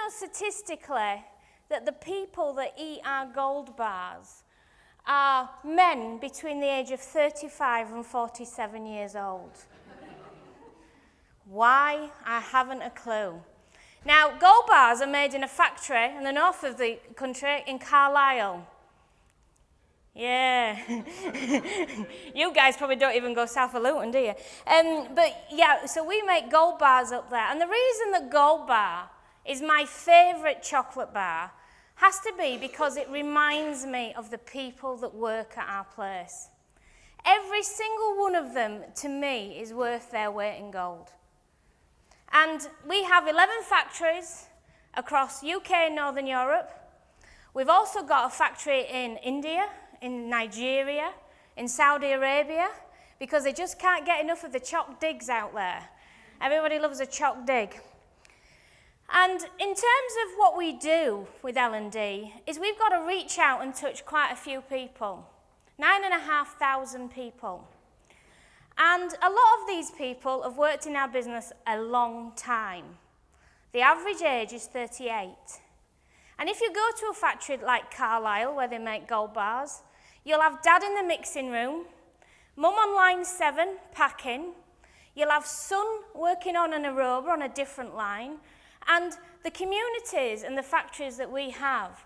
know statistically that the people that eat our gold bars are men between the age of 35 and 47 years old. Why? I haven't a clue. Now, gold bars are made in a factory in the north of the country in Carlisle. Yeah. You guys probably don't even go south of Luton, do you? But yeah, so we make gold bars up there. And the reason that gold bar is my favourite chocolate bar has to be because it reminds me of the people that work at our place. Every single one of them, to me, is worth their weight in gold. And we have 11 factories across UK and Northern Europe. We've also got a factory in India, in Nigeria, in Saudi Arabia, because they just can't get enough of the choc digs out there. Everybody loves a choc dig. And in terms of what we do with L&D, is we've got to reach out and touch quite a few people. 9,500 people. And a lot of these people have worked in our business a long time. The average age is 38. And if you go to a factory like Carlisle, where they make gold bars, you'll have dad in the mixing room, mum on line 7 packing, you'll have son working on an aeroba on a different line, and the communities and the factories that we have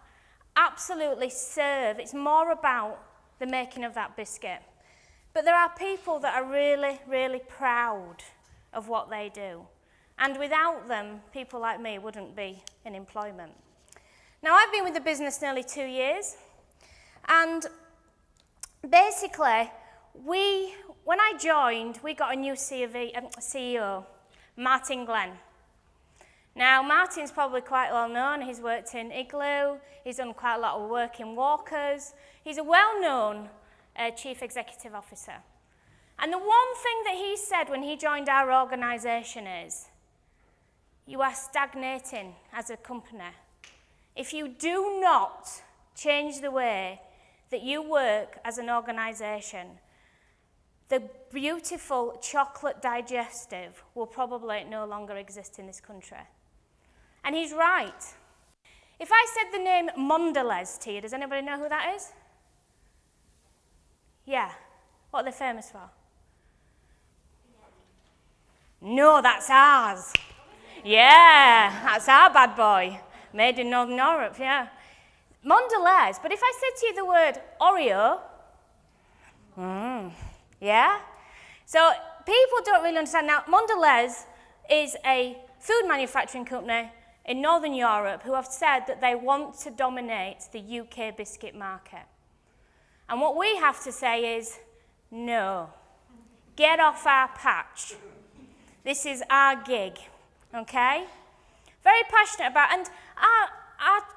absolutely serve. It's more about the making of that biscuit. But there are people that are really, really proud of what they do. And without them, people like me wouldn't be in employment. Now, I've been with the business nearly 2 years. And basically, when I joined, we got a new CEO, Martin Glenn. Now, Martin's probably quite well known. He's worked in Igloo. He's done quite a lot of work in Walkers. He's a well-known Chief Executive Officer. And the one thing that he said when he joined our organisation is, you are stagnating as a company. If you do not change the way that you work as an organisation, the beautiful chocolate digestive will probably no longer exist in this country. And he's right. If I said the name Mondelez to you, does anybody know who that is? Yeah. What are they famous for? No, that's ours. Yeah, that's our bad boy. Made in Northern Europe, yeah. Mondelez, but if I said to you the word Oreo, yeah? So people don't really understand. Now, Mondelez is a food manufacturing company in Northern Europe who have said that they want to dominate the UK biscuit market. And what we have to say is, no, get off our patch. This is our gig, okay? Very passionate about, and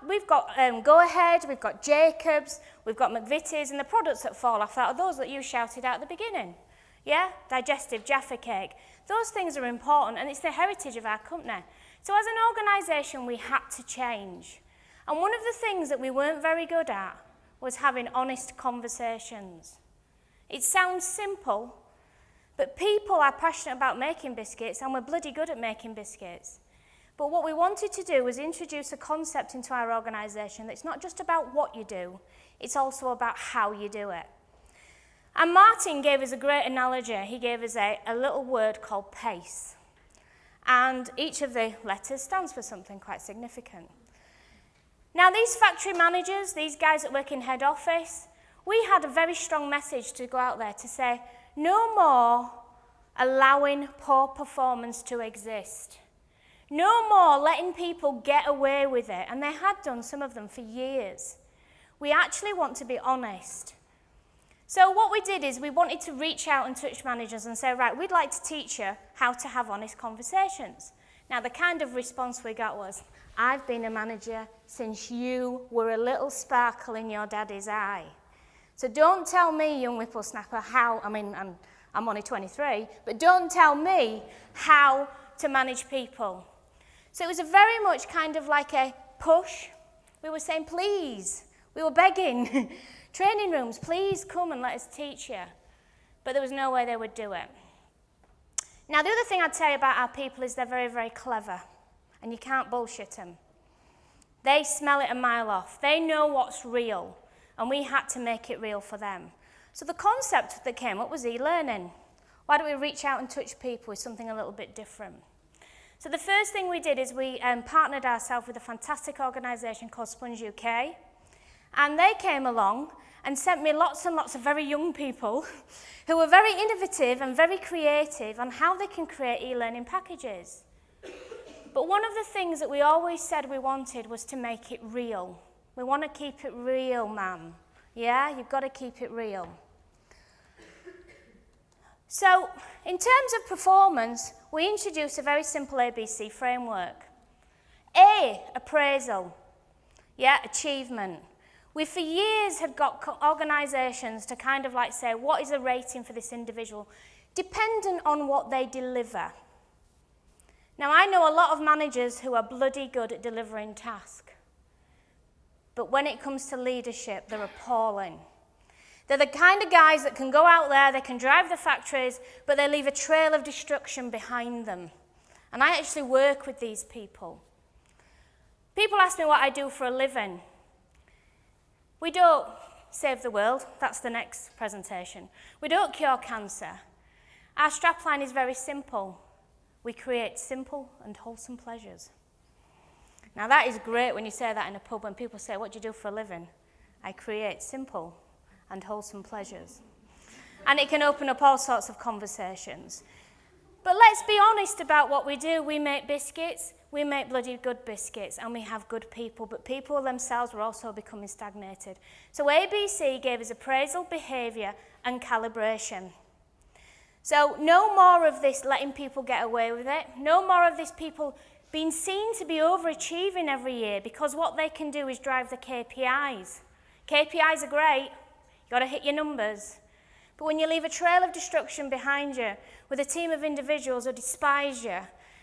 we've got Go Ahead, we've got Jacobs, we've got McVitie's, and the products that fall off that are those that you shouted out at the beginning. Yeah, digestive, Jaffa cake. Those things are important, and it's the heritage of our company. So as an organisation, we had to change. And one of the things that we weren't very good at was having honest conversations. It sounds simple, but people are passionate about making biscuits, and we're bloody good at making biscuits. But what we wanted to do was introduce a concept into our organisation that's not just about what you do, it's also about how you do it. And Martin gave us a great analogy. He gave us a little word called PACE. And each of the letters stands for something quite significant. Now, these factory managers, these guys that work in head office, we had a very strong message to go out there to say, no more allowing poor performance to exist. No more letting people get away with it. And they had done, some of them, for years. We actually want to be honest. So what we did is we wanted to reach out and touch managers and say, right, we'd like to teach you how to have honest conversations. Now, the kind of response we got was, I've been a manager since you were a little sparkle in your daddy's eye. So don't tell me, young whippersnapper, I'm only 23, but don't tell me how to manage people. So it was a very much kind of like a push. We were saying, please. We were begging. Training rooms, please come and let us teach you. But there was no way they would do it. Now, the other thing I'd tell you about our people is they're very, very clever. And you can't bullshit them. They smell it a mile off. They know what's real, and we had to make it real for them. So the concept that came up was e-learning. Why don't we reach out and touch people with something a little bit different? So the first thing we did is we partnered ourselves with a fantastic organisation called Sponge UK, and they came along and sent me lots and lots of very young people who were very innovative and very creative on how they can create e-learning packages. But one of the things that we always said we wanted was to make it real. We want to keep it real, man. Yeah, you've got to keep it real. So, in terms of performance, we introduced a very simple ABC framework. A, appraisal. Yeah, achievement. We for years had got organisations to kind of like say, what is a rating for this individual, dependent on what they deliver. Now, I know a lot of managers who are bloody good at delivering tasks, but when it comes to leadership, they're appalling. They're the kind of guys that can go out there, they can drive the factories, but they leave a trail of destruction behind them. And I actually work with these people. People ask me what I do for a living. We don't save the world, that's the next presentation. We don't cure cancer. Our strapline is very simple. We create simple and wholesome pleasures. Now that is great when you say that in a pub, when people say, what do you do for a living? I create simple and wholesome pleasures. And it can open up all sorts of conversations. But let's be honest about what we do. We make biscuits, we make bloody good biscuits, and we have good people, but people themselves were also becoming stagnated. So ABC gave us appraisal, behaviour, and calibration. So no more of this letting people get away with it. No more of this people being seen to be overachieving every year, because what they can do is drive the KPIs. KPIs are great. You've got to hit your numbers. But when you leave a trail of destruction behind you with a team of individuals who despise you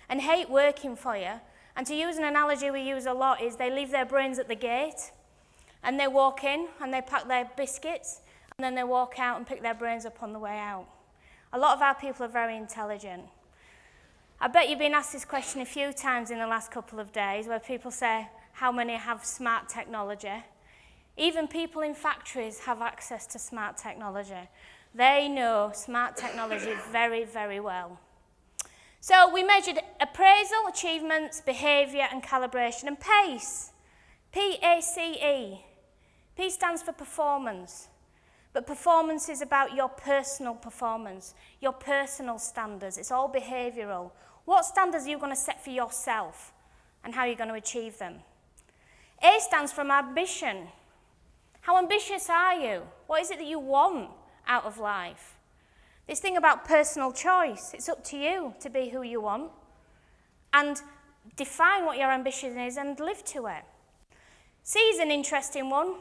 and hate working for you, and to use an analogy we use a lot is they leave their brains at the gate and they walk in and they pack their biscuits and then they walk out and pick their brains up on the way out. A lot of our people are very intelligent. I bet you've been asked this question a few times in the last couple of days where people say, how many have smart technology? Even people in factories have access to smart technology. They know smart technology very, very well. So we measured appraisal, achievements, behaviour and calibration, and PACE. P-A-C-E. P stands for performance. But performance is about your personal performance, your personal standards. It's all behavioural. What standards are you going to set for yourself and how you're going to achieve them? A stands for ambition. How ambitious are you? What is it that you want out of life? This thing about personal choice, it's up to you to be who you want and define what your ambition is and live to it. C is an interesting one,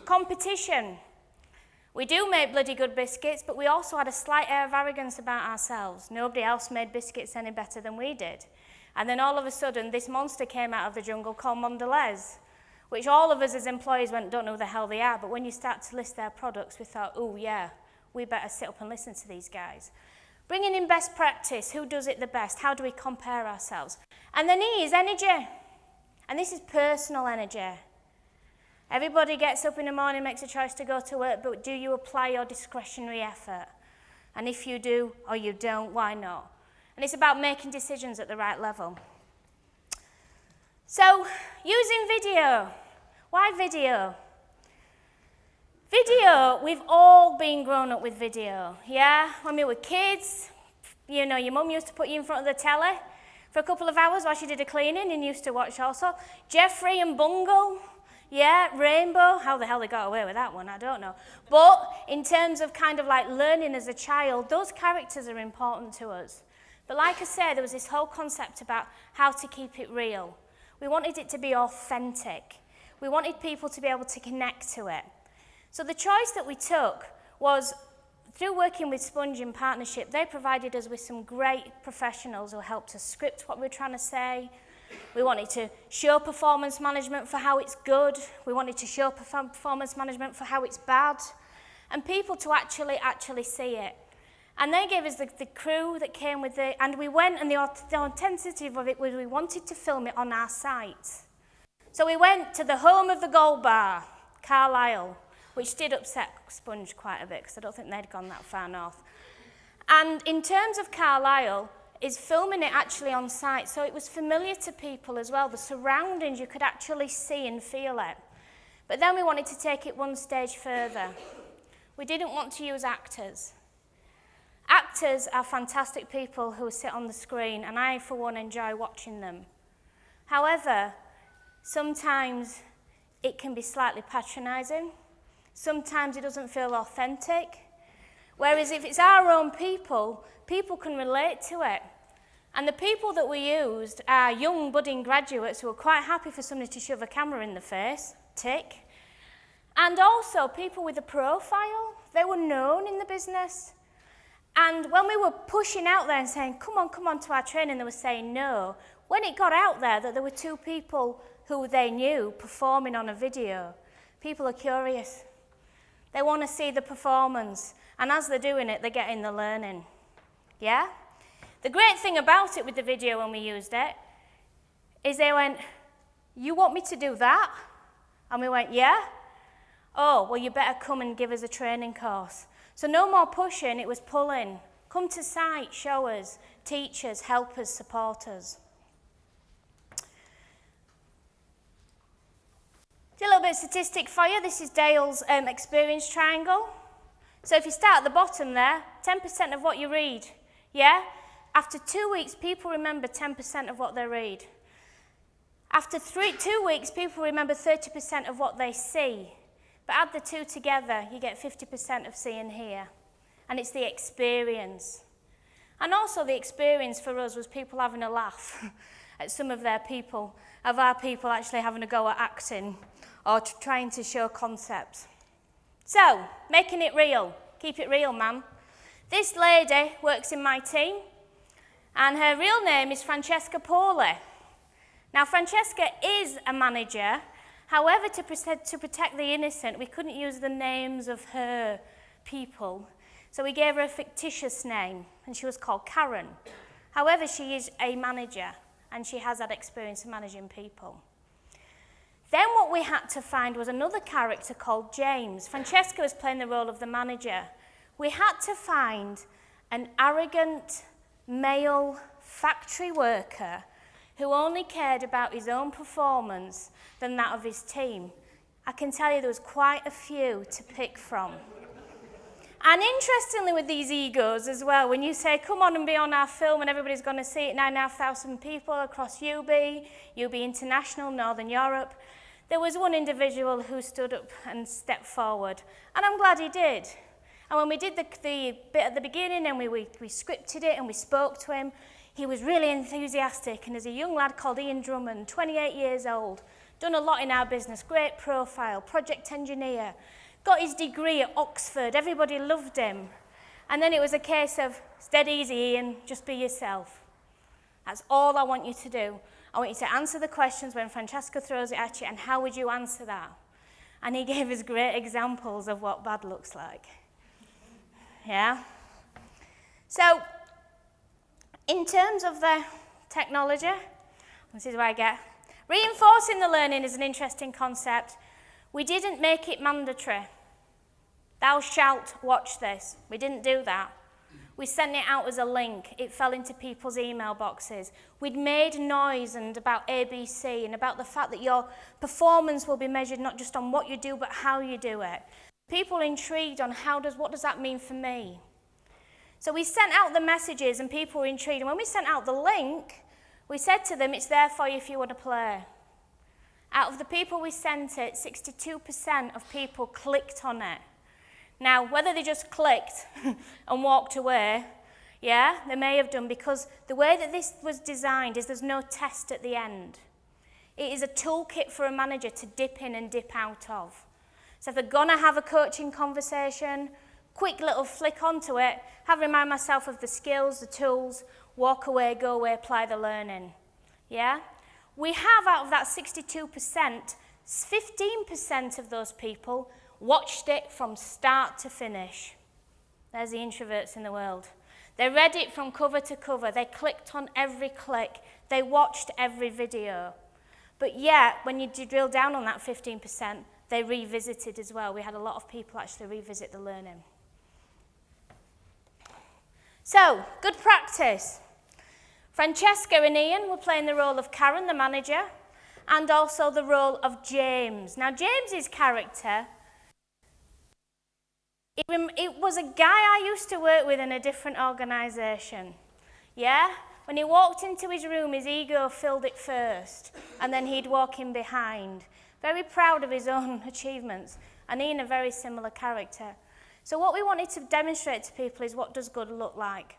competition. We do make bloody good biscuits, but we also had a slight air of arrogance about ourselves. Nobody else made biscuits any better than we did. And then all of a sudden, this monster came out of the jungle called Mondelez, which all of us as employees don't know who the hell they are, but when you start to list their products, we thought, oh yeah, we better sit up and listen to these guys. Bringing in best practice, who does it the best? How do we compare ourselves? And then E is energy. And this is personal energy. Everybody gets up in the morning, makes a choice to go to work, but do you apply your discretionary effort? And if you do or you don't, why not? And it's about making decisions at the right level. So, using video. Why video? Video, we've all been grown up with video, yeah? When we were kids, you know, your mum used to put you in front of the telly for a couple of hours while she did a cleaning and used to watch also. Jeffrey and Bungle, yeah, Rainbow, how the hell they got away with that one, I don't know. But in terms of kind of like learning as a child, those characters are important to us. But like I said, there was this whole concept about how to keep it real. We wanted it to be authentic. We wanted people to be able to connect to it. So the choice that we took was, through working with Sponge in partnership, they provided us with some great professionals who helped us script what we were trying to say. We wanted to show performance management for how it's good. We wanted to show performance management for how it's bad. And people to actually see it. And they gave us the crew that came with it, and we went, and the authenticity of it was we wanted to film it on our site. So we went to the home of the gold bar, Carlisle, which did upset Sponge quite a bit because I don't think they'd gone that far north. And in terms of Carlisle, is filming it actually on site, so it was familiar to people as well. The surroundings, you could actually see and feel it. But then we wanted to take it one stage further. We didn't want to use actors. Actors are fantastic people who sit on the screen, and I, for one, enjoy watching them. However, sometimes it can be slightly patronising. Sometimes it doesn't feel authentic. Whereas if it's our own people, people can relate to it. And the people that we used are young budding graduates who are quite happy for somebody to shove a camera in the face, tick. And also people with a profile. They were known in the business. And when we were pushing out there and saying, come on to our training, they were saying no. When it got out there that there were two people who they knew performing on a video, people are curious. They want to see the performance. And as they're doing it, they're getting the learning. Yeah? The great thing about it with the video when we used it is they went, you want me to do that? And we went, yeah. Oh, well, you better come and give us a training course. So no more pushing, it was pulling. Come to site, show us, teach us, help us, support us. Do a little bit of statistic for you. This is Dale's experience triangle. So if you start at the bottom there, 10% of what you read, yeah? After 2 weeks, people remember 10% of what they read. After 2 weeks, people remember 30% of what they see. But add the two together, you get 50% of see and hear. And it's the experience. And also the experience for us was people having a laugh at some of our people actually having a go at acting or trying to show concepts. So, making it real. Keep it real, man. This lady works in my team, and her real name is Francesca Pauli. Now, Francesca is a manager. However, to protect the innocent, we couldn't use the names of her people. So we gave her a fictitious name, and she was called Karen. However, she is a manager, and she has had experience of managing people. Then what we had to find was another character called James. Francesca was playing the role of the manager. We had to find an arrogant male factory worker who only cared about his own performance than that of his team. I can tell you there was quite a few to pick from. And interestingly with these egos as well, when you say, come on and be on our film and everybody's going to see it, 9,500 people across UB International, Northern Europe, there was one individual who stood up and stepped forward. And I'm glad he did. And when we did the bit at the beginning and we scripted it and we spoke to him, he was really enthusiastic. And there's a young lad called Ian Drummond, 28 years old, done a lot in our business, great profile, project engineer, got his degree at Oxford, everybody loved him. And then it was a case of, it's dead easy, Ian, just be yourself. That's all I want you to do. I want you to answer the questions when Francesca throws it at you, and how would you answer that? And he gave us great examples of what bad looks like. Yeah? So, in terms of the technology, this is where I get, reinforcing the learning is an interesting concept. We didn't make it mandatory. Thou shalt watch this. We didn't do that. We sent it out as a link. It fell into people's email boxes. We'd made noise and about ABC and about the fact that your performance will be measured not just on what you do, but how you do it. People intrigued on what does that mean for me? So we sent out the messages and people were intrigued. And when we sent out the link, we said to them, it's there for you if you want to play. Out of the people we sent it, 62% of people clicked on it. Now, whether they just clicked and walked away, yeah, they may have done, because the way that this was designed is there's no test at the end. It is a toolkit for a manager to dip in and dip out of. So if they're going to have a coaching conversation, quick little flick onto it, remind myself of the skills, the tools, walk away, go away, apply the learning. Yeah? We have, out of that 62%, 15% of those people watched it from start to finish. There's the introverts in the world. They read it from cover to cover. They clicked on every click. They watched every video. But yet, when you drill down on that 15%, they revisited as well. We had a lot of people actually revisit the learning. So, good practice. Francesca and Ian were playing the role of Karen, the manager, and also the role of James. Now, James's character, it was a guy I used to work with in a different organisation. Yeah? When he walked into his room, his ego filled it first, and then he'd walk in behind. Very proud of his own achievements, and Ian, a very similar character. So what we wanted to demonstrate to people is what does good look like.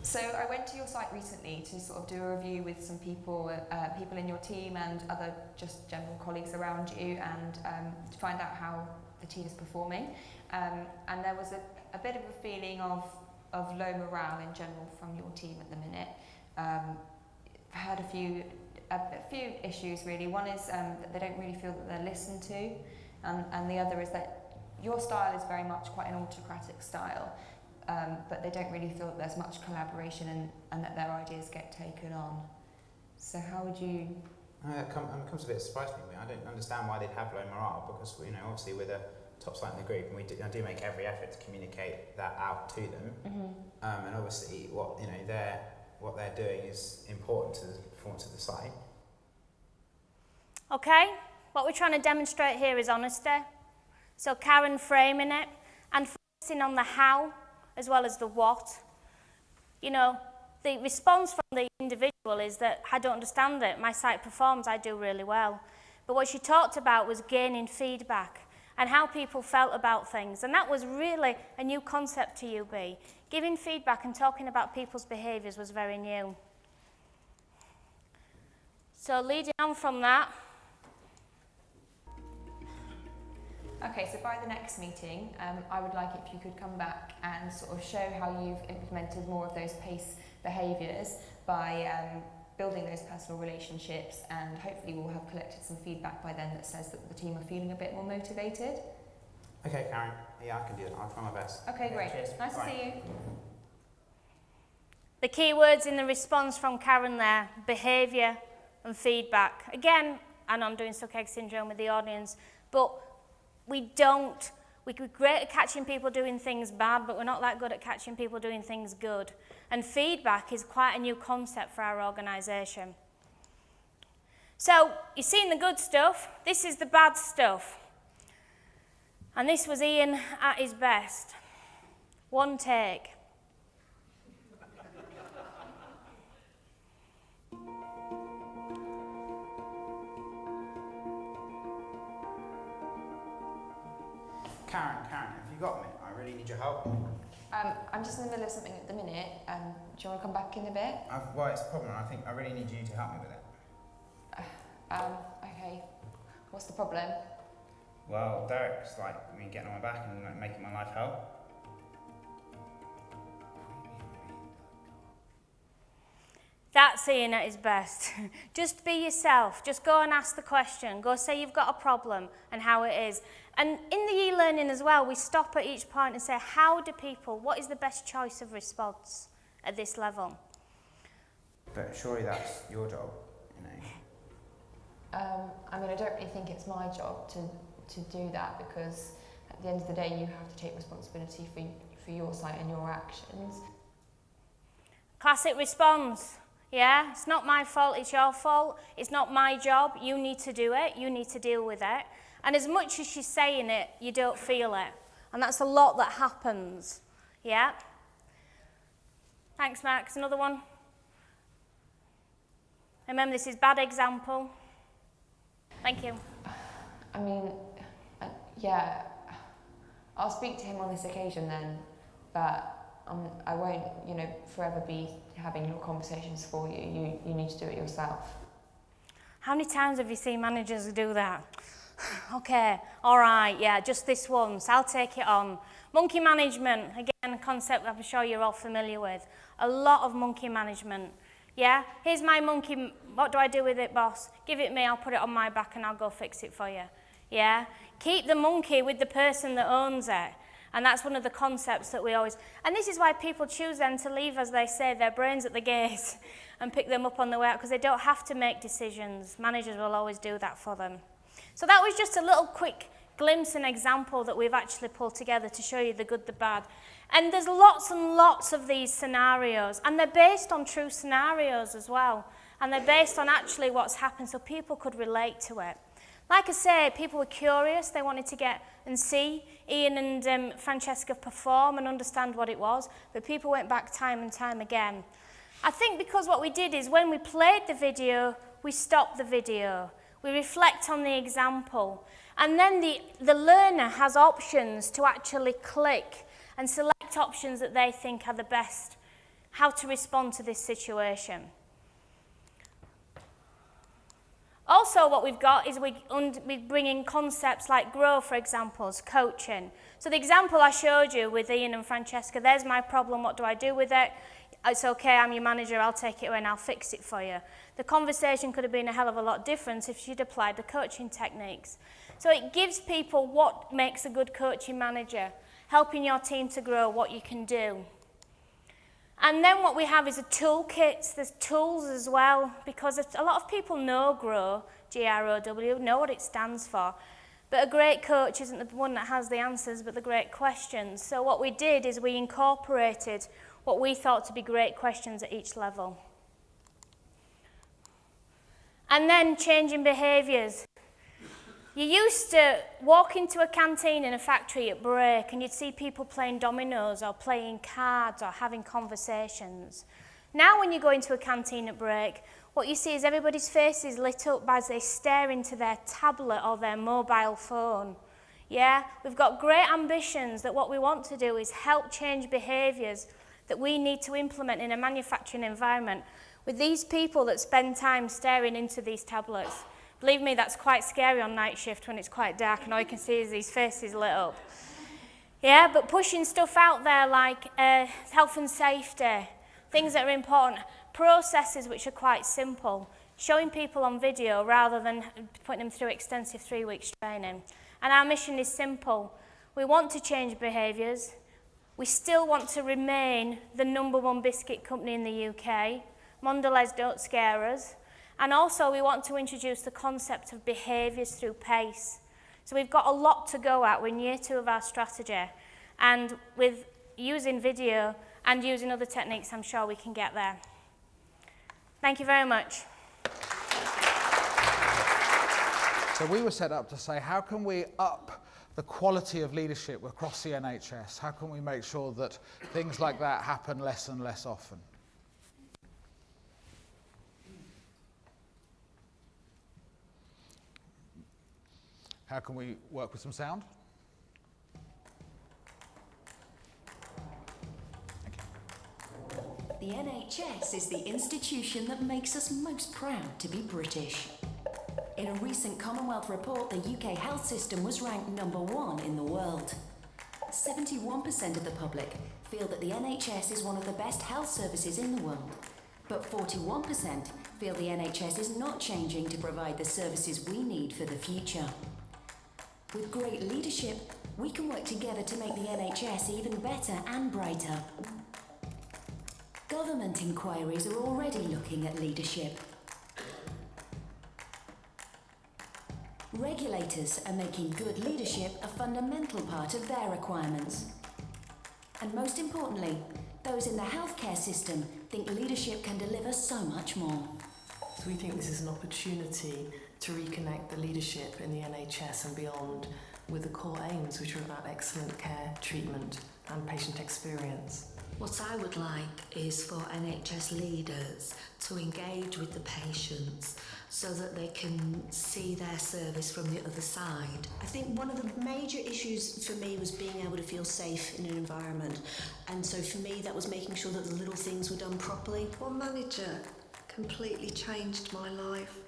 So I went to your site recently to sort of do a review with some people, people in your team and other just general colleagues around you, and to find out how the team is performing. And there was a bit of a feeling of low morale in general from your team at the minute. I've heard a few issues really. One is that they don't really feel that they're listened to, and the other is that your style is very much quite an autocratic style, but they don't really feel that there's much collaboration and that their ideas get taken on. So how would you... It comes a bit surprising to me. I don't understand why they'd have low morale, because obviously we're the top site in the group, and I do make every effort to communicate that out to them. Mm-hmm. And obviously, what they're doing is important to the performance of the site. Okay, what we're trying to demonstrate here is honesty. So Karen framing it and focusing on the how as well as the what. The response from the individual is that I don't understand it. My site performs, I do really well. But what she talked about was gaining feedback and how people felt about things. And that was really a new concept to UB. Giving feedback and talking about people's behaviours was very new. So leading on from that. Okay, so by the next meeting, I would like if you could come back and sort of show how you've implemented more of those PACE behaviours by building those personal relationships, and hopefully we'll have collected some feedback by then that says that the team are feeling a bit more motivated. Okay, Karen. Yeah, I can do it. I'll try my best. Okay, great. Cheers. Nice to see you. The key words in the response from Karen there, behaviour and feedback. Again, and I'm doing suck egg syndrome with the audience, but we're great at catching people doing things bad, but we're not that good at catching people doing things good. And feedback is quite a new concept for our organisation. So, you've seen the good stuff, this is the bad stuff. And this was Ian at his best. One take. Karen, have you got a minute? I really need your help. I'm just in the middle of something at the minute. Do you want to come back in a bit? Well, it's a problem. I think I really need you to help me with it. Okay. What's the problem? Well, Derek's getting on my back and making my life hell. That's Ian at his best. Just be yourself. Just go and ask the question. Go say you've got a problem and how it is. And in the e-learning as well, we stop at each point and say, what is the best choice of response at this level? But surely that's your job, I don't really think it's my job to do that, because at the end of the day, you have to take responsibility for your site and your actions. Classic response. Yeah, it's not my fault, it's your fault. It's not my job, you need to do it, you need to deal with it. And as much as she's saying it, you don't feel it. And that's a lot that happens. Yeah? Thanks, Max. Another one? Remember, this is bad example. Thank you. Yeah, I'll speak to him on this occasion then, but I won't, forever be having your conversations for you. You need to do it yourself. How many times have you seen managers do that? Okay, all right, yeah, just this once, I'll take it on. Monkey management, again, a concept I'm sure you're all familiar with. A lot of monkey management. Yeah, here's my monkey, what do I do with it, boss? Give it me, I'll put it on my back and I'll go fix it for you. Yeah, keep the monkey with the person that owns it. And that's one of the concepts that we always, and this is why people choose then to leave, as they say, their brains at the gate and pick them up on the way out, because they don't have to make decisions. Managers will always do that for them. So that was just a little quick glimpse and example that we've actually pulled together to show you the good, the bad. And there's lots and lots of these scenarios, and they're based on true scenarios as well. And they're based on actually what's happened, so people could relate to it. Like I say, people were curious. They wanted to get and see Ian and Francesca perform and understand what it was, but people went back time and time again. I think because what we did is when we played the video, we stopped the video. We reflect on the example. And then the learner has options to actually click and select options that they think are the best, how to respond to this situation. Also, what we've got is we bring in concepts like grow, for example, coaching. So the example I showed you with Ian and Francesca, there's my problem, what do I do with it? It's okay, I'm your manager, I'll take it away and I'll fix it for you. The conversation could have been a hell of a lot different if she'd applied the coaching techniques. So it gives people what makes a good coaching manager, helping your team to grow, what you can do. And then what we have is a toolkit. There's tools as well, because a lot of people know GROW, G-R-O-W, know what it stands for. But a great coach isn't the one that has the answers, but the great questions. So what we did is we incorporated what we thought to be great questions at each level. And then changing behaviours. You used to walk into a canteen in a factory at break and you'd see people playing dominoes or playing cards or having conversations. Now when you go into a canteen at break, what you see is everybody's faces lit up as they stare into their tablet or their mobile phone. Yeah, we've got great ambitions that what we want to do is help change behaviours that we need to implement in a manufacturing environment with these people that spend time staring into these tablets. Believe me, that's quite scary on night shift when it's quite dark and all you can see is these faces lit up. Yeah, but pushing stuff out there like health and safety, things that are important, processes which are quite simple, showing people on video rather than putting them through extensive 3 weeks training. And our mission is simple. We want to change behaviours. We still want to remain the #1 biscuit company in the UK. Mondelez don't scare us. And also we want to introduce the concept of behaviours through PACE. So we've got a lot to go at. We're in year 2 of our strategy. And with using video and using other techniques, I'm sure we can get there. Thank you very much. So we were set up to say, how can we up the quality of leadership across the NHS? How can we make sure that things like that happen less and less often? How can we work with some sound? Thank you. The NHS is the institution that makes us most proud to be British. In a recent Commonwealth report, the UK health system was ranked #1 in the world. 71% of the public feel that the NHS is one of the best health services in the world, but 41% feel the NHS is not changing to provide the services we need for the future. With great leadership, we can work together to make the NHS even better and brighter. Government inquiries are already looking at leadership. Regulators are making good leadership a fundamental part of their requirements. And most importantly, those in the healthcare system think leadership can deliver so much more. So we think this is an opportunity to reconnect the leadership in the NHS and beyond with the core aims, which are about excellent care, treatment and patient experience. What I would like is for NHS leaders to engage with the patients so that they can see their service from the other side. I think one of the major issues for me was being able to feel safe in an environment, and so for me that was making sure that the little things were done properly. One manager completely changed my life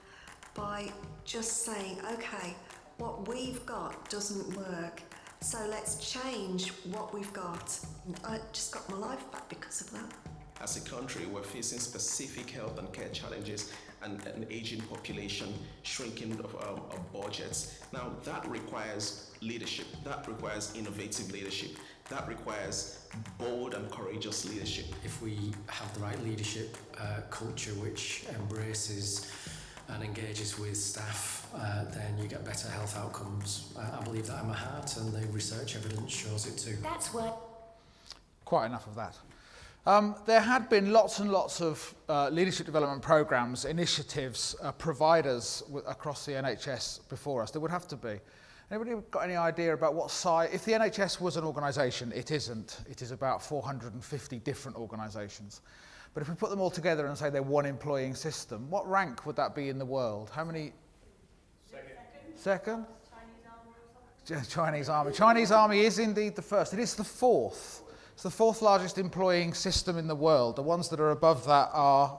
by just saying, okay, what we've got doesn't work, so let's change what we've got. I just got my life back because of that. As a country, we're facing specific health and care challenges and an aging population, shrinking of budgets. Now, that requires leadership. That requires innovative leadership. That requires bold and courageous leadership. If we have the right leadership culture which embraces and engages with staff, then you get better health outcomes. I believe that in my heart, and the research evidence shows it too. That's where... Quite enough of that. There had been lots and lots of leadership development programs, initiatives, providers across the NHS before us. There would have to be. Anybody got any idea about what size? If the NHS was an organisation, it isn't. It is about 450 different organisations. But if we put them all together and say they're one employing system, what rank would that be in the world? How many? Second? Chinese Army. Chinese Army is indeed the first. It is the fourth. It's the fourth largest employing system in the world. The ones that are above that are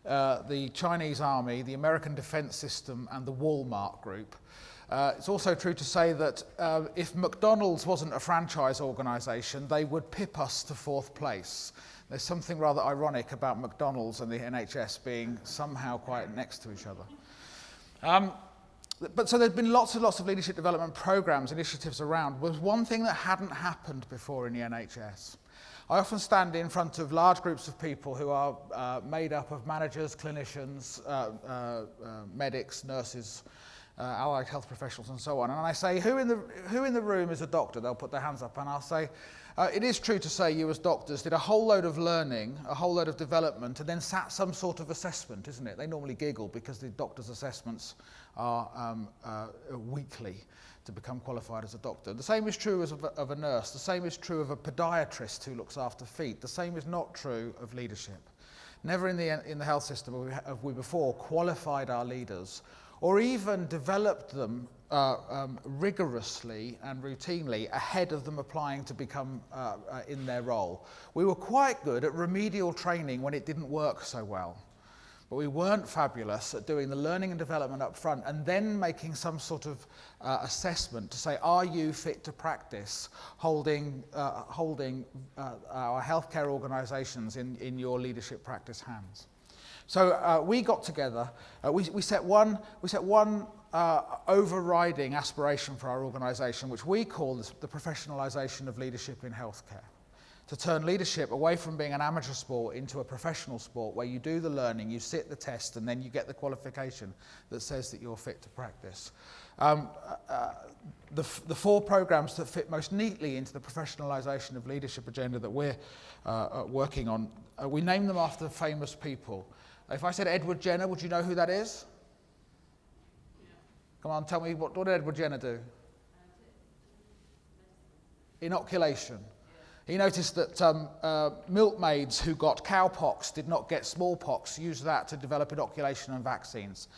the Chinese Army, the American Defence System, and the Walmart Group. It's also true to say that if McDonald's wasn't a franchise organisation, they would pip us to fourth place. There's something rather ironic about McDonald's and the NHS being somehow quite next to each other. But so there's been lots and lots of leadership development programs, initiatives around. Was one thing that hadn't happened before in the NHS. I often stand in front of large groups of people who are made up of managers, clinicians, medics, nurses, allied health professionals and so on. And I say, who in the room is a doctor? They'll put their hands up and I'll say, it is true to say you as doctors did a whole load of learning, a whole load of development, and then sat some sort of assessment, isn't it? They normally giggle because the doctor's assessments are weekly to become qualified as a doctor. The same is true of a nurse. The same is true of a podiatrist who looks after feet. The same is not true of leadership. Never in the health system have we before qualified our leaders or even developed them rigorously and routinely ahead of them applying to become in their role. We were quite good at remedial training when it didn't work so well, but we weren't fabulous at doing the learning and development up front and then making some sort of assessment to say, are you fit to practice holding our healthcare organisations in your leadership practice hands? So we got together, we set one overriding aspiration for our organisation, which we call the professionalisation of leadership in healthcare. To turn leadership away from being an amateur sport into a professional sport where you do the learning, you sit the test, and then you get the qualification that says that you're fit to practice. The four programs that fit most neatly into the professionalisation of leadership agenda that we're working on, we name them after famous people. If I said Edward Jenner, would you know who that is? Yeah. Come on, tell me, what did Edward Jenner do? Inoculation. Yeah. He noticed that milkmaids who got cowpox did not get smallpox, used that to develop inoculation and vaccines.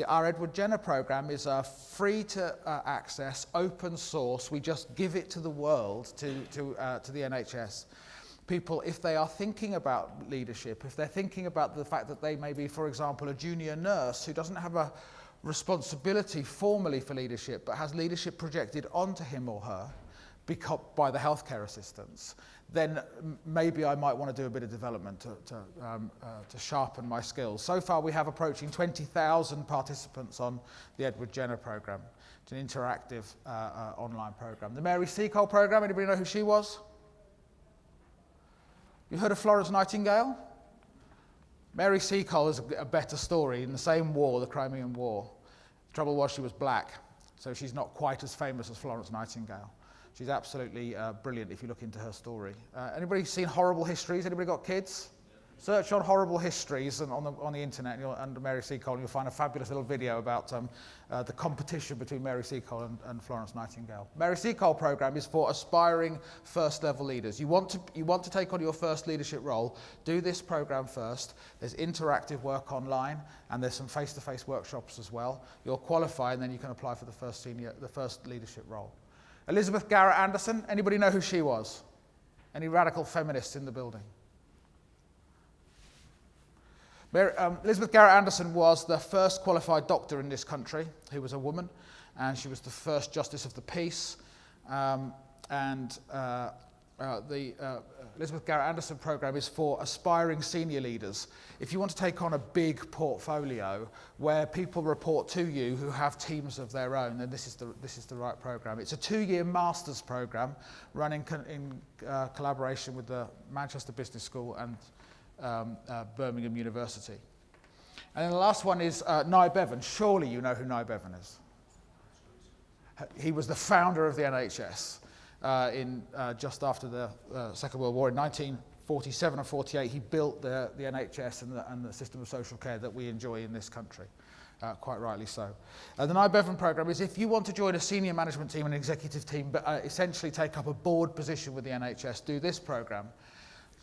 Our Edward Jenner program is free to access, open source. We just give it to the world, to the NHS. People, if they are thinking about leadership, if they're thinking about the fact that they may be, for example, a junior nurse who doesn't have a responsibility formally for leadership, but has leadership projected onto him or her by the healthcare assistants, then maybe I might want to do a bit of development to sharpen my skills. So far, we have approaching 20,000 participants on the Edward Jenner program. It's an interactive online program. The Mary Seacole program, anybody know who she was? You heard of Florence Nightingale? Mary Seacole is a better story. In the same war, the Crimean War, the trouble was she was black, so she's not quite as famous as Florence Nightingale. She's absolutely brilliant if you look into her story. Anybody seen Horrible Histories? Anybody got kids? Search on Horrible Histories on the internet under Mary Seacole, and you'll find a fabulous little video about the competition between Mary Seacole and Florence Nightingale. Mary Seacole program is for aspiring first-level leaders. You want to take on your first leadership role, do this program first. There's interactive work online, and there's some face-to-face workshops as well. You'll qualify, and then you can apply for the first leadership role. Elizabeth Garrett Anderson, anybody know who she was? Any radical feminists in the building? Elizabeth Garrett Anderson was the first qualified doctor in this country who was a woman, and she was the first Justice of the Peace. Elizabeth Garrett Anderson program is for aspiring senior leaders. If you want to take on a big portfolio where people report to you who have teams of their own, then this is the right program. It's a 2-year master's program running in collaboration with the Manchester Business School and Birmingham University. And then the last one is Nye Bevan. Surely you know who Nye Bevan is. He was the founder of the NHS. Just after the Second World War in 1947 or 48, he built the NHS and the system of social care that we enjoy in this country, quite rightly so. The Nye Bevan programme is if you want to join a senior management team and executive team, but essentially take up a board position with the NHS, do this programme.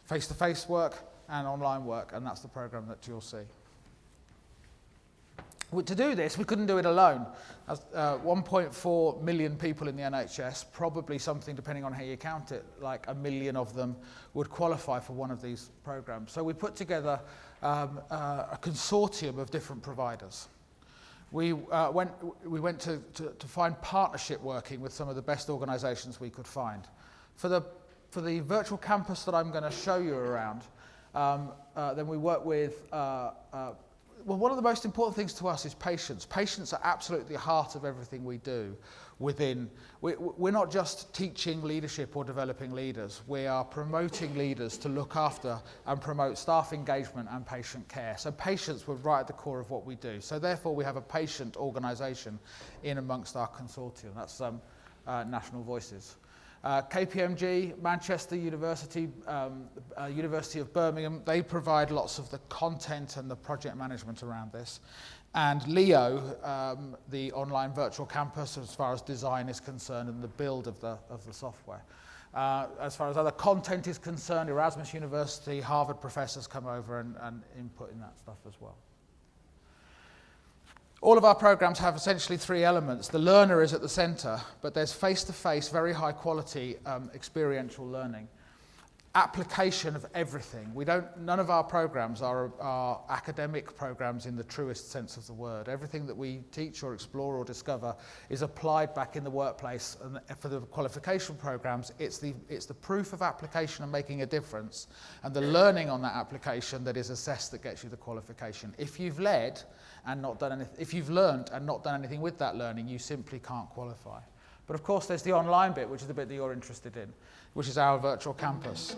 Face-to-face work and online work, and that's the programme that you'll see. To do this, we couldn't do it alone. 1.4 million people in the NHS, probably something, depending on how you count it, like 1 million of them would qualify for one of these programs. So we put together a consortium of different providers. We went to find partnership working with some of the best organisations we could find. For the virtual campus that I'm going to show you around, then we work with well, one of the most important things to us is patients. Patients are absolutely the heart of everything we do. We're not just teaching leadership or developing leaders. We are promoting leaders to look after and promote staff engagement and patient care. So patients were right at the core of what we do. So therefore we have a patient organisation in amongst our consortium. That's National Voices. KPMG, Manchester University, University of Birmingham, they provide lots of the content and the project management around this. And Leo, the online virtual campus, as far as design is concerned and the build of the software. As far as other content is concerned, Erasmus University, Harvard professors come over and input in that stuff as well. All of our programs have essentially 3 elements. The learner is at the center, but there's face-to-face, very high quality experiential learning. Application of everything. None of our programs are academic programs in the truest sense of the word. Everything that we teach or explore or discover is applied back in the workplace. And for the qualification programs, it's the proof of application and making a difference, and the learning on that application that is assessed that gets you the qualification. If you've led and not done anything, if you've learned and not done anything with that learning, you simply can't qualify. But of course, there's the online bit, which is the bit that you're interested in, which is our virtual campus.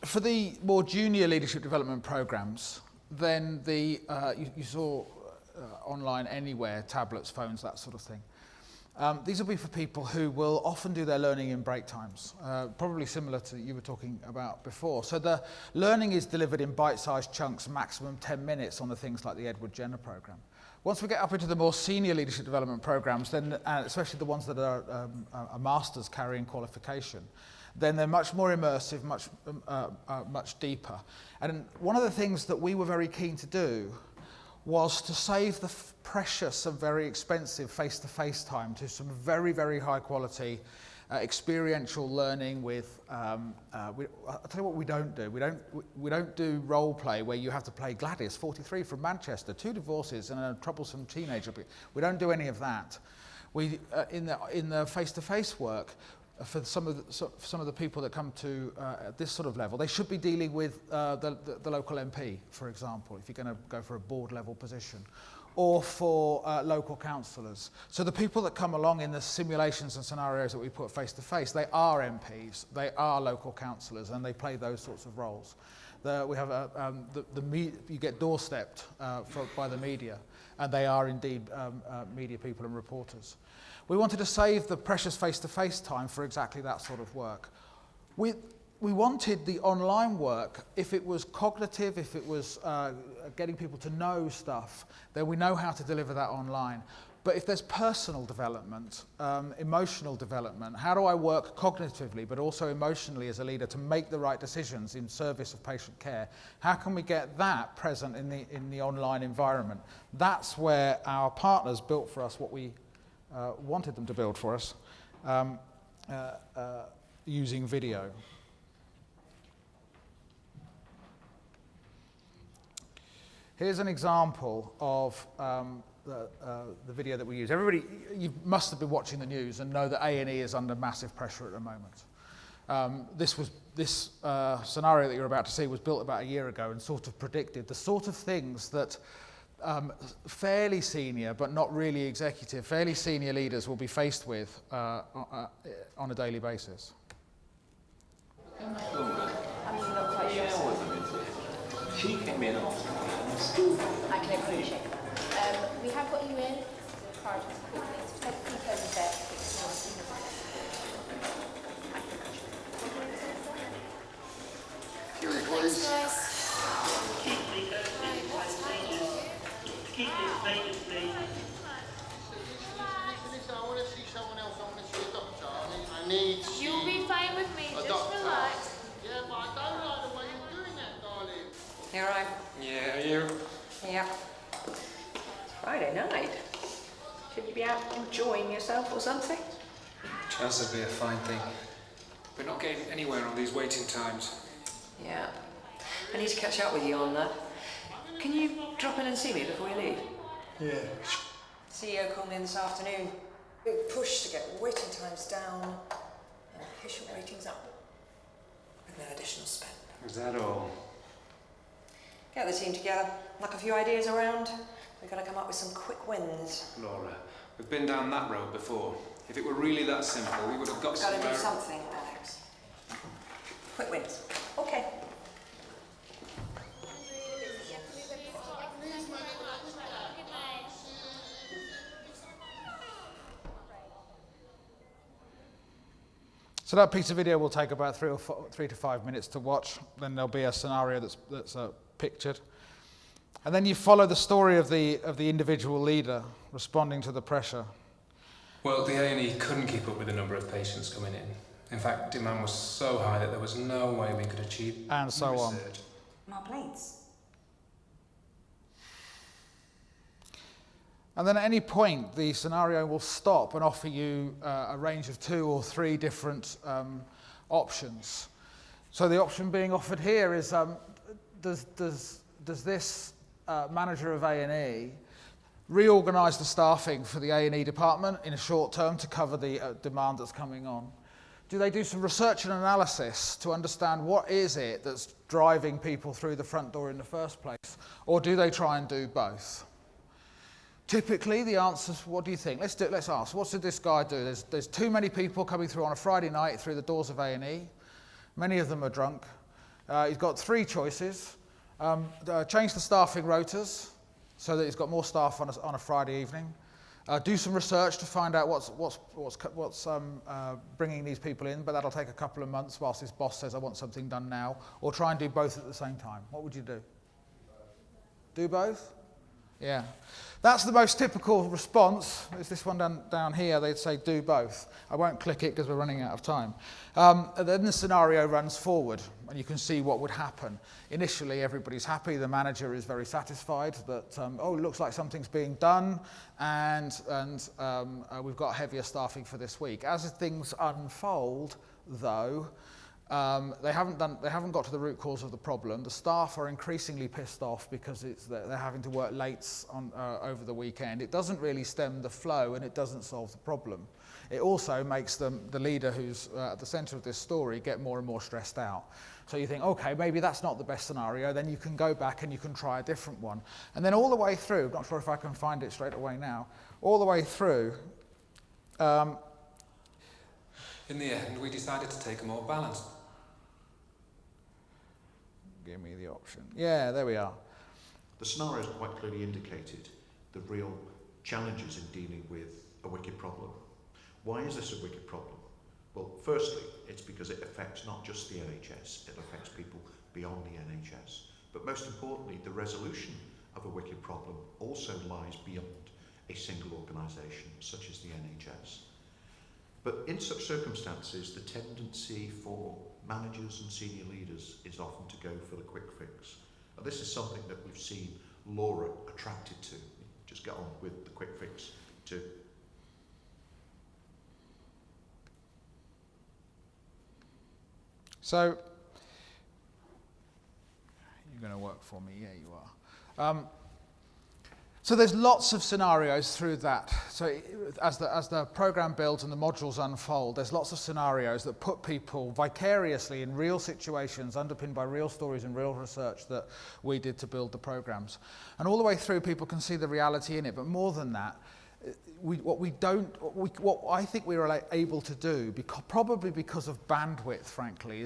For the more junior leadership development programs, then you saw online anywhere, tablets, phones, that sort of thing. These will be for people who will often do their learning in break times, probably similar to you were talking about before. So the learning is delivered in bite-sized chunks, maximum 10 minutes on the things like the Edward Jenner program. Once we get up into the more senior leadership development programs, then especially the ones that are a master's carrying qualification, then they're much more immersive, much deeper. And one of the things that we were very keen to do was to save the precious and very expensive face-to-face time to some very, very high quality experiential learning with, I'll tell you what we don't do. We don't do role play where you have to play Gladys, 43 from Manchester, 2 divorces and a troublesome teenager. We don't do any of that. We, in the face-to-face work, for some of the people that come to at this sort of level, they should be dealing with the local MP, for example, if you're going to go for a board level position, or for local councillors. So the people that come along in the simulations and scenarios that we put face to face, they are MPs, they are local councillors, and they play those sorts of roles. We have you get doorstepped by the media, and they are indeed media people and reporters. We wanted to save the precious face-to-face time for exactly that sort of work. We wanted the online work, if it was cognitive, if it was getting people to know stuff, then we know how to deliver that online. But if there's personal development, emotional development, how do I work cognitively but also emotionally as a leader to make the right decisions in service of patient care? How can we get that present in the online environment? That's where our partners built for us what we wanted them to build for us using video. Here's an example of the video that we use. Everybody, you must have been watching the news and know that A&E is under massive pressure at the moment. This scenario that you're about to see was built about a year ago and sort of predicted the sort of things that fairly senior, but not really executive, fairly senior leaders will be faced with on a daily basis. She came in I can appreciate that. We have got you in to charge us quickly. So take the details of that. Here it was. Keep this vacant, please. Listen, I want to see someone else. I want to see a doctor. I need to see You'll be fine with me. Just doctor. relax. Yeah, but I don't like the way you're doing that, darling. You all right? Yeah, you? Yeah. Friday night. Should you be out enjoying yourself or something? Chances would be a fine thing. We're not getting anywhere on these waiting times. Yeah. I need to catch up with you on that. Can you drop in and see me before you leave? Yeah. CEO called me in this afternoon. Big push to get waiting times down and patient ratings up. With no additional spend. Is that all? Get the team together, knock a few ideas around. We've got to come up with some quick wins. Laura, we've been down that road before. If it were really that simple, we would have got We've got to somewhere. do something, Alex. Quick wins. Okay. So that piece of video will take about 3 to 5 minutes to watch. Then there'll be a scenario that's pictured. And then you follow the story of the individual leader responding to the pressure. Well, the A&E couldn't keep up with the number of patients coming in. In fact, demand was so high that there was no way we could achieve and so on. More plates. And then at any point, the scenario will stop and offer you a range of 2 or 3 different options. So the option being offered here is, does this manager of A&E reorganise the staffing for the A&E department in a short term to cover the demand that's coming on? Do they do some research and analysis to understand what is it that's driving people through the front door in the first place? Or do they try and do both? Typically, the answer's, what do you think? Let's ask, what did this guy do? There's too many people coming through on a Friday night through the doors of A&E. Many of them are drunk. He's got 3 choices. Change the staffing rotas so that he's got more staff on a Friday evening. Do some research to find out what's bringing these people in, but that'll take a couple of months whilst his boss says, I want something done now. Or try and do both at the same time. What would you do? Do both? Yeah. That's the most typical response. Is this one down here? They'd say do both. I won't click it because we're running out of time. And then the scenario runs forward and you can see what would happen. Initially, everybody's happy. The manager is very satisfied that, oh, it looks like something's being done and we've got heavier staffing for this week. As things unfold, though, they haven't got to the root cause of the problem. The staff are increasingly pissed off because they're having to work late over the weekend. It doesn't really stem the flow and it doesn't solve the problem. It also makes the leader who's at the centre of this story get more and more stressed out. So you think, okay, maybe that's not the best scenario. Then you can go back and you can try a different one. And then all the way through, I'm not sure if I can find it straight away now, all the way through, in the end, we decided to take a more balanced. Give me the option. Yeah, there we are. The scenario has quite clearly indicated the real challenges in dealing with a wicked problem. Why is this a wicked problem? Well, firstly, it's because it affects not just the NHS, it affects people beyond the NHS. But most importantly, the resolution of a wicked problem also lies beyond a single organisation, such as the NHS. But in such circumstances, the tendency for managers and senior leaders is often to go for the quick fix. And this is something that we've seen Laura attracted to. Just get on with the quick fix too. So, you're going to work for me? Yeah, you are. So there's lots of scenarios through that. So as the program builds and the modules unfold, there's lots of scenarios that put people vicariously in real situations underpinned by real stories and real research that we did to build the programs. And all the way through, people can see the reality in it. But more than that, what I think we were able to do, probably because of bandwidth, frankly,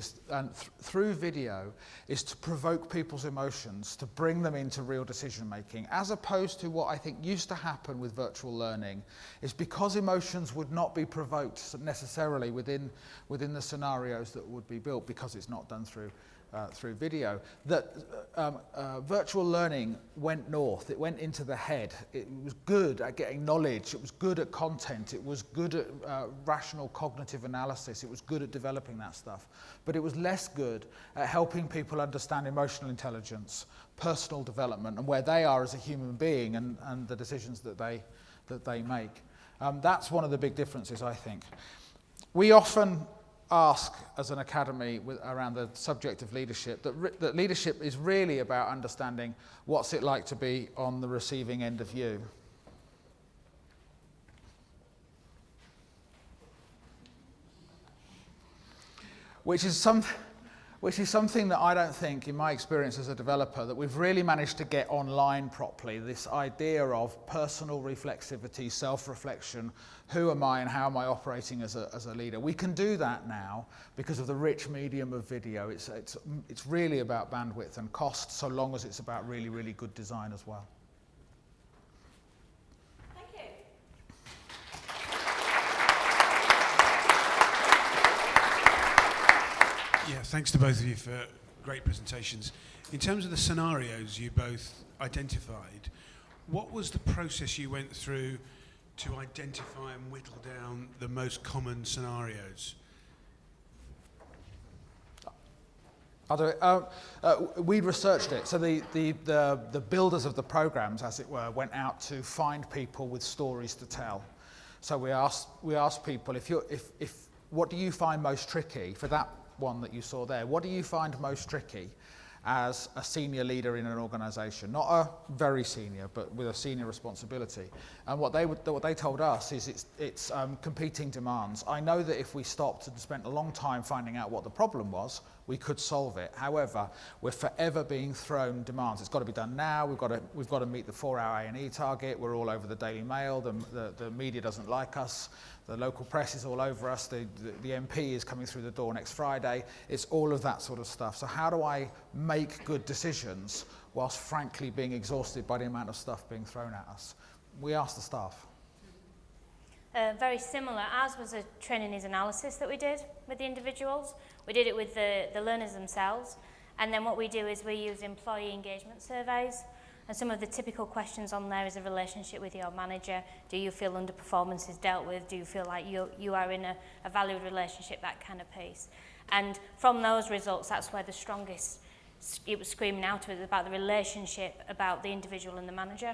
through video, is to provoke people's emotions, to bring them into real decision making, as opposed to what I think used to happen with virtual learning, is because emotions would not be provoked necessarily within the scenarios that would be built, because it's not done through video, that virtual learning went north. It went into the head. It was good at getting knowledge. It was good at content. It was good at rational cognitive analysis. It was good at developing that stuff. But it was less good at helping people understand emotional intelligence, personal development, and where they are as a human being and the decisions that they make. That's one of the big differences, I think. We often ask as an academy around the subject of leadership that leadership is really about understanding what's it like to be on the receiving end of you. Which is something that I don't think, in my experience as a developer, that we've really managed to get online properly, this idea of personal reflexivity, self-reflection, who am I and how am I operating as a leader. We can do that now because of the rich medium of video. It's really about bandwidth and cost, so long as it's about really, really good design as well. Thank you. Yeah, thanks to both of you for great presentations. In terms of the scenarios you both identified, what was the process you went through to identify and whittle down the most common scenarios? We researched it. So the builders of the programs, as it were, went out to find people with stories to tell. So we asked people, what do you find most tricky for that one that you saw there? What do you find most tricky as a senior leader in an organisation? Not a very senior, but with a senior responsibility. And what they told us is it's competing demands. I know that if we stopped and spent a long time finding out what the problem was, we could solve it. However, we're forever being thrown demands. It's got to be done now. We've got to meet the 4-hour A&E target. We're all over the Daily Mail. The media doesn't like us. The local press is all over us. The MP is coming through the door next Friday. It's all of that sort of stuff. So how do I make good decisions whilst frankly being exhausted by the amount of stuff being thrown at us? We asked the staff. Very similar. Ours was a training is analysis that we did with the individuals. We did it with the learners themselves. And then what we do is we use employee engagement surveys. And some of the typical questions on there is a relationship with your manager. Do you feel underperformance is dealt with? Do you feel like you are in a valued relationship, that kind of piece? And from those results, that's where the strongest, it was screaming out to us about the relationship, about the individual and the manager.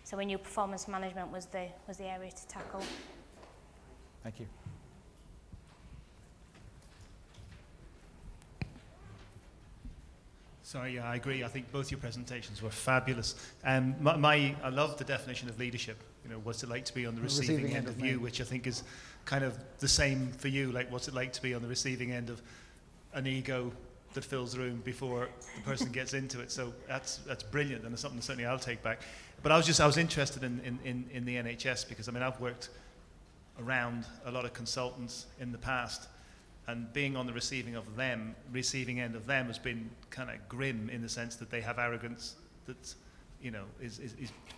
So we knew performance management was the area to tackle. Thank you. Sorry, yeah, I agree. I think both your presentations were fabulous. I love the definition of leadership. You know, what's it like to be on the receiving end of you, which I think is kind of the same for you. Like, what's it like to be on the receiving end of an ego that fills the room before the person gets into it? So that's brilliant, and it's something that certainly I'll take back. But I was interested in the NHS because, I mean, I've worked around a lot of consultants in the past, and being on the receiving end of them has been kind of grim in the sense that they have arrogance that, you know, is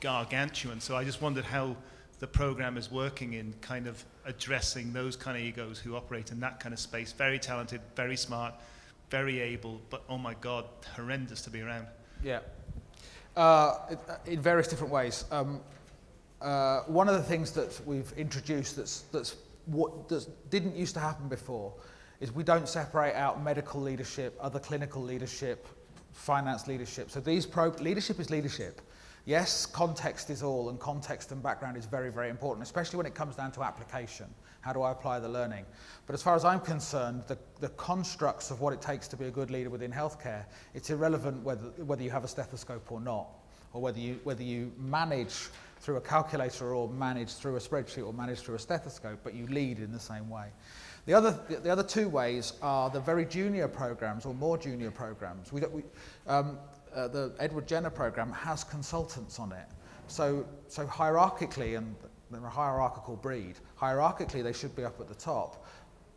gargantuan. So I just wondered how the program is working in kind of addressing those kind of egos who operate in that kind of space. Very talented, very smart, very able, but oh my God, horrendous to be around. Yeah, in various different ways. One of the things that we've introduced that didn't used to happen before is we don't separate out medical leadership, other clinical leadership, finance leadership. So leadership is leadership. Yes, context is all, and context and background is very, very important, especially when it comes down to application. How do I apply the learning? But as far as I'm concerned, the constructs of what it takes to be a good leader within healthcare, it's irrelevant whether you have a stethoscope or not, or whether you manage through a calculator or manage through a spreadsheet or manage through a stethoscope, but you lead in the same way. The other two ways are the very junior programs or more junior programs. The Edward Jenner program has consultants on it. So hierarchically, and they're a hierarchical breed, hierarchically they should be up at the top,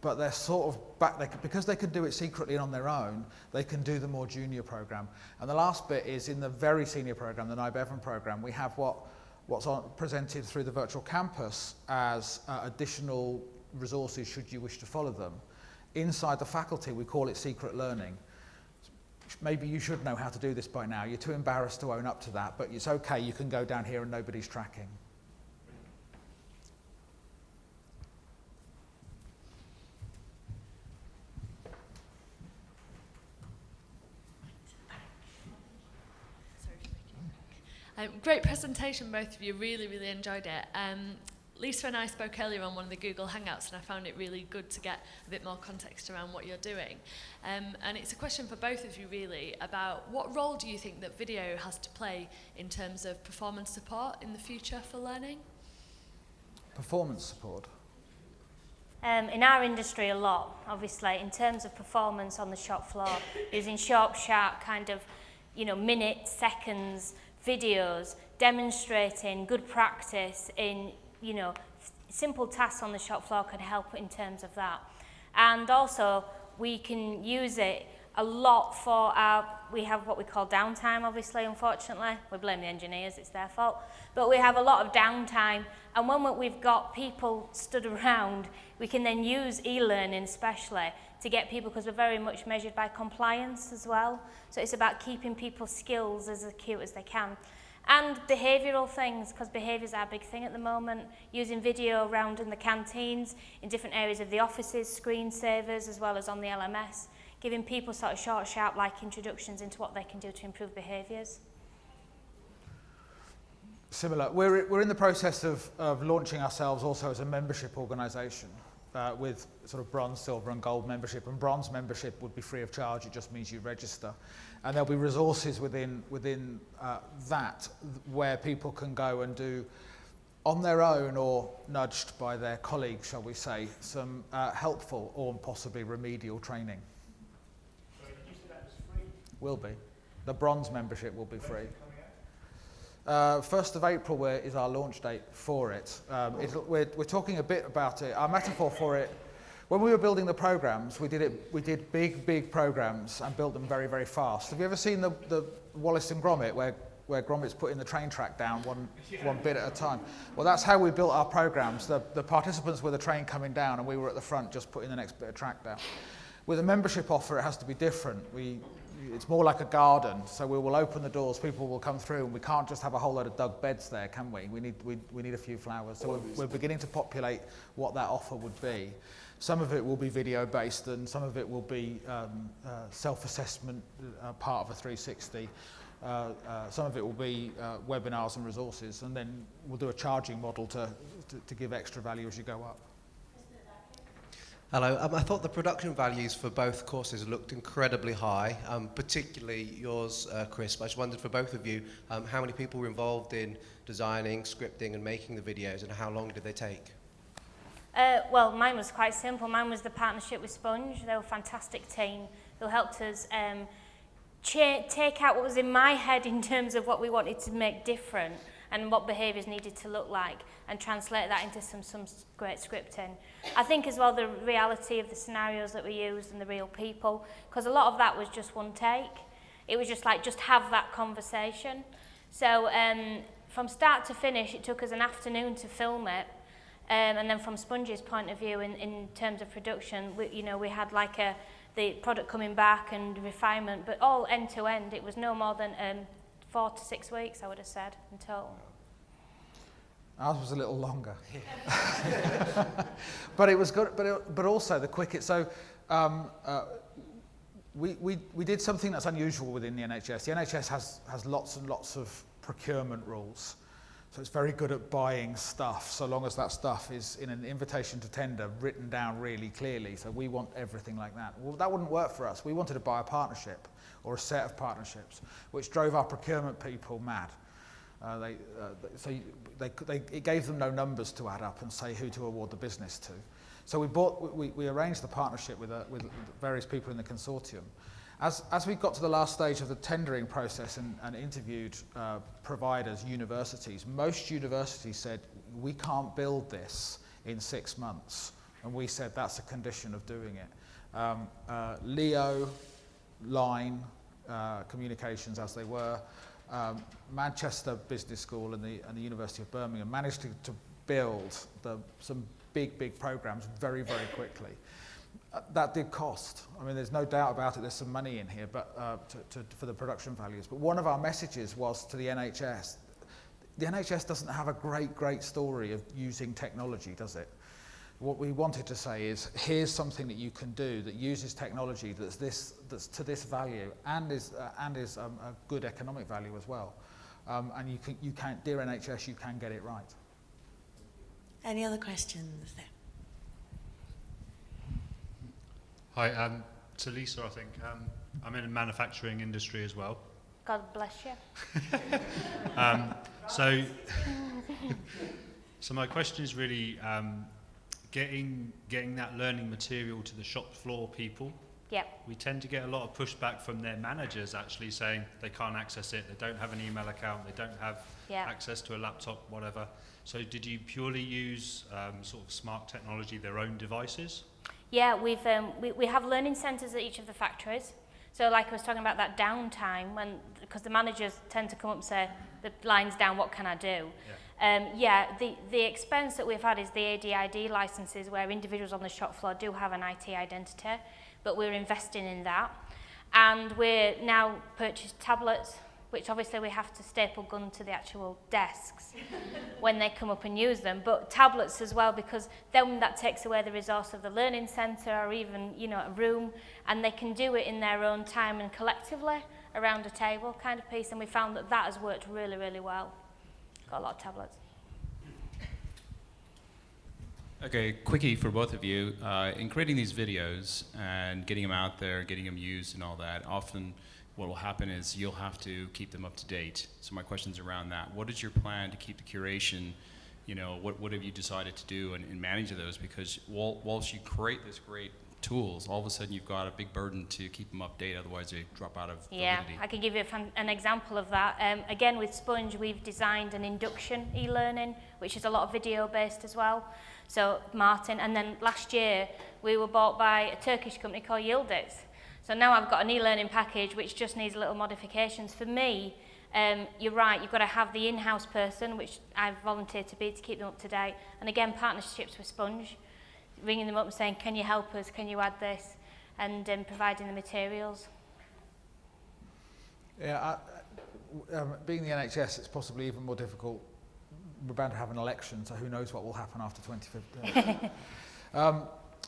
but they're sort of back, because they can do it secretly and on their own, they can do the more junior program. And the last bit is in the very senior program, the Nye Bevan program, we have what's presented through the virtual campus as additional resources should you wish to follow them. Inside the faculty, we call it secret learning. Maybe you should know how to do this by now. You're too embarrassed to own up to that, but it's okay, you can go down here and nobody's tracking. Great presentation, both of you. Really, really enjoyed it. Lisa and I spoke earlier on one of the Google Hangouts, and I found it really good to get a bit more context around what you're doing. And it's a question for both of you, really, about what role do you think that video has to play in terms of performance support in the future for learning? Performance support? In our industry, a lot, obviously, in terms of performance on the shop floor, using sharp kind of, minutes, seconds, videos, demonstrating good practice in, simple tasks on the shop floor can help in terms of that. And also, we can use it a lot for we have what we call downtime, obviously, unfortunately. We blame the engineers, it's their fault. But we have a lot of downtime, and when we've got people stood around, we can then use e-learning especially to get people, because we're very much measured by compliance as well. So it's about keeping people's skills as acute as they can. And behavioural things, because behaviours are a big thing at the moment, using video around in the canteens, in different areas of the offices, screensavers, as well as on the LMS, giving people sort of short, sharp-like introductions into what they can do to improve behaviours. Similar. We're in the process of launching ourselves also as a membership organisation with sort of bronze, silver and gold membership. And bronze membership would be free of charge, it just means you register. And there'll be resources within that where people can go and do on their own or nudged by their colleagues, shall we say, some helpful or possibly remedial training. Sorry, did you say that was free? Will be. The bronze membership will be free. 1st of April is our launch date for it. We're talking a bit about it. Our metaphor for it, when we were building the programs, we did big programs and built them very, very fast. Have you ever seen the Wallace and Gromit, where Gromit's putting the train track down one bit at a time? Well, that's how we built our programs. The participants were the train coming down, and we were at the front just putting the next bit of track down. With a membership offer, it has to be different. it's more like a garden. So we will open the doors, people will come through, and we can't just have a whole load of dug beds there, can we? We need a few flowers. So we're beginning to populate what that offer would be. Some of it will be video based, and some of it will be self-assessment, part of a 360. Some of it will be webinars and resources, and then we'll do a charging model to give extra value as you go up. Hello. I thought the production values for both courses looked incredibly high, particularly yours, Chris. I just wondered for both of you, how many people were involved in designing, scripting and making the videos, and how long did they take? Well, mine was quite simple. Mine was the partnership with Sponge. They were a fantastic team who helped us take out what was in my head in terms of what we wanted to make different and what behaviours needed to look like, and translate that into some great scripting. I think as well the reality of the scenarios that we used and the real people, because a lot of that was just one take. It was just like, just have that conversation. So from start to finish, it took us an afternoon to film it. And then from Sponge's point of view, in terms of production, we had like the product coming back and refinement, but all end to end, it was no more than 4 to 6 weeks, I would have said, in total. Ours was a little longer. But it was good, but also the quickest. So we did something that's unusual within the NHS. The NHS has lots and lots of procurement rules. So it's very good at buying stuff, so long as that stuff is in an invitation to tender written down really clearly. So we want everything like that. Well, that wouldn't work for us. We wanted to buy a partnership or a set of partnerships, which drove our procurement people mad. It gave them no numbers to add up and say who to award the business to. So we arranged the partnership with various people in the consortium. As we got to the last stage of the tendering process and interviewed providers, universities, most universities said, we can't build this in 6 months. And we said, that's a condition of doing it. Leo, Line, Communications as they were, Manchester Business School and the University of Birmingham managed to build some big programs very, very quickly. That did cost. I mean, there's no doubt about it. There's some money in here, but for the production values. But one of our messages was to the NHS. The NHS doesn't have a great story of using technology, does it? What we wanted to say is, here's something that you can do that uses technology that's to this value and is a good economic value as well. And you can, dear NHS, you can get it right. Any other questions there? Hi, to Lisa, I think. I'm in the manufacturing industry as well. God bless you. So my question is really getting that learning material to the shop floor people. Yep. We tend to get a lot of pushback from their managers actually saying they can't access it, they don't have an email account, they don't have access to a laptop, whatever. So did you purely use sort of smart technology, their own devices? Yeah, we have learning centres at each of the factories. So like I was talking about that downtime, because the managers tend to come up and say, the line's down, what can I do? The expense that we've had is the ADID licenses, where individuals on the shop floor do have an IT identity, but we're investing in that. And we're now purchased tablets, which obviously we have to staple gun to the actual desks when they come up and use them, but tablets as well, because then that takes away the resource of the learning centre or even, a room, and they can do it in their own time and collectively around a table kind of piece, and we found that has worked really, really well. Got a lot of tablets. Okay, quickie for both of you. In creating these videos and getting them out there, getting them used and all that, often what will happen is you'll have to keep them up to date. So my question's around that. What is your plan to keep the curation? What have you decided to do in managing those? Because whilst you create this great tools, all of a sudden you've got a big burden to keep them updated, otherwise they drop out of validity. Yeah, I can give you an example of that. Again, with Sponge, we've designed an induction e-learning, which is a lot of video-based as well. So Martin, and then last year we were bought by a Turkish company called Yildiz. So now I've got an e-learning package which just needs little modifications. For me, you're right, you've got to have the in-house person, which I've volunteered to be, to keep them up to date. And again, partnerships with Sponge, ringing them up and saying, can you help us, can you add this, and providing the materials. Yeah, being the NHS, it's possibly even more difficult. We're about to have an election, so who knows what will happen after 2015.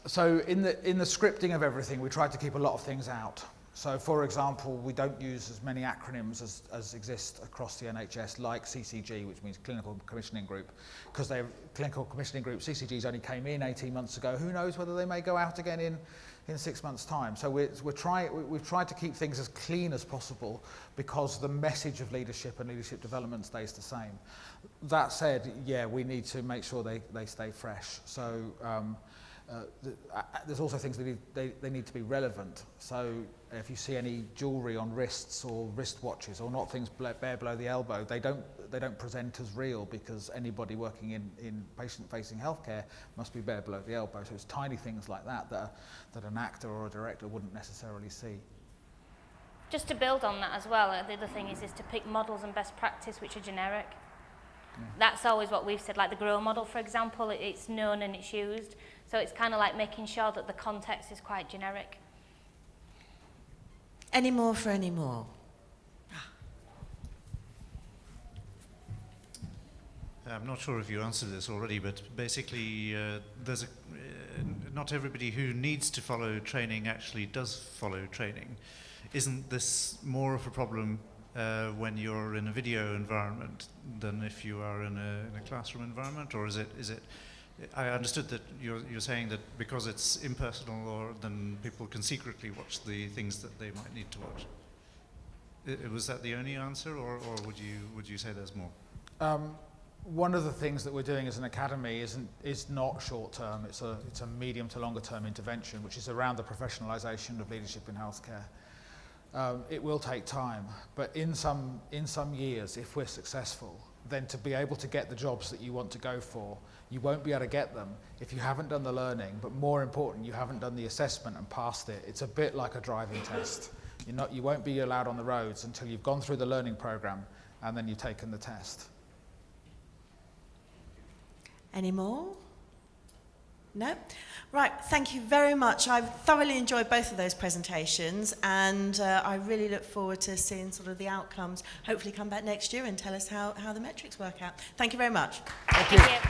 So in the scripting of everything, we tried to keep a lot of things out. So, for example, we don't use as many acronyms as exist across the NHS, like CCG, which means Clinical Commissioning Group, because they're Clinical Commissioning Group. CCGs only came in 18 months ago. Who knows whether they may go out again in 6 months' time. So we've tried to keep things as clean as possible because the message of leadership and leadership development stays the same. That said, yeah, we need to make sure they stay fresh. So there's also things they need to be relevant. So if you see any jewellery on wrists or wristwatches, or not things bare below the elbow, they don't present as real, because anybody working in patient-facing healthcare must be bare below the elbow. So it's tiny things like that that an actor or a director wouldn't necessarily see. Just to build on that as well, the other thing is to pick models and best practice which are generic. Yeah. That's always what we've said, like the GROW model, for example, it's known and it's used. So it's kind of like making sure that the context is quite generic. Any more for any more? I'm not sure if you answered this already, but basically there's not everybody who needs to follow training actually does follow training. Isn't this more of a problem when you're in a video environment than if you are in a classroom environment, or is it? I understood that you're saying that because it's impersonal, then people can secretly watch the things that they might need to watch. Was that the only answer, or would you say there's more? One of the things that we're doing as an academy is not short term. It's a medium to longer term intervention, which is around the professionalisation of leadership in healthcare. It will take time, but in some years, if we're successful, then to be able to get the jobs that you want to go for, you won't be able to get them if you haven't done the learning, but more important, you haven't done the assessment and passed it. It's a bit like a driving test. You won't be allowed on the roads until you've gone through the learning program and then you've taken the test. Any more? No? Right, thank you very much. I've thoroughly enjoyed both of those presentations, and I really look forward to seeing sort of the outcomes. Hopefully come back next year and tell us how the metrics work out. Thank you very much. Thank you.